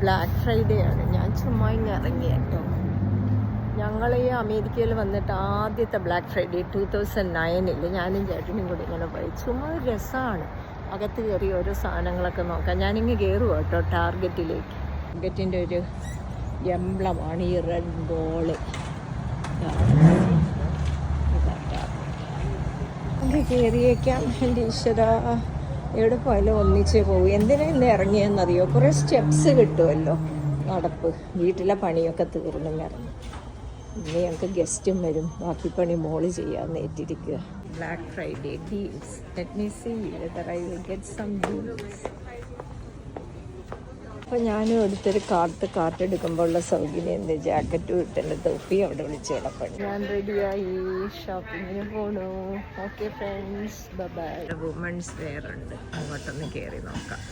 Black Friday ആണ്. ഞാൻ ചുമ്മാ ഇങ്ങ് ഇറങ്ങി കേട്ടോ. ഞങ്ങൾ ഈ അമേരിക്കയിൽ വന്നിട്ട് ആദ്യത്തെ ബ്ലാക്ക് ഫ്രൈഡേ 2009 ഞാനും ചേട്ടനും കൂടി ഇങ്ങനെ പോയി. ചുമ്മാ ഒരു രസമാണ് അകത്ത് കയറി ഓരോ സാധനങ്ങളൊക്കെ നോക്കാം. ഞാനിങ്ങ് കയറുക കേട്ടോ ടാർഗറ്റിലേക്ക്. ടാർഗറ്റിൻ്റെ ഒരു എംബ്ലമാണ് ഈ റെഡ് ബോള്. നമുക്ക് കയറിയേക്കാം. എൻ്റെ ഈശ്വര, എവിടെ പോയാലും ഒന്നിച്ചേ പോകും. എന്തിനാ ഇന്ന് ഇറങ്ങിയെന്നറിയോ? കുറേ സ്റ്റെപ്സ് കിട്ടുമല്ലോ നടപ്പ്. വീട്ടിലെ പണിയൊക്കെ തീർന്നും ഇറങ്ങി. ഇനി ഞങ്ങൾക്ക് ഗസ്റ്റും വരും. ബാക്കി പണി മോള് ചെയ്യാമെന്ന് ഏറ്റിരിക്കുക. Black Friday deals. Let me see whether I will get some deals. അപ്പോൾ ഞാനും എടുത്തൊരു കാർട്ട് എടുക്കുമ്പോൾ ഉള്ള സൗകര്യം എന്ത്, ജാക്കറ്റും ഇട്ടെൻ്റെ തൊപ്പി അവിടെ വിളിച്ച് കിടപ്പണി. ഞാൻ റെഡിയായി ഷോപ്പിങ്ങിന് പോണു. Okay friends, bye. Women's wear ഉണ്ട്, അങ്ങോട്ടൊന്ന് കയറി നോക്കാം.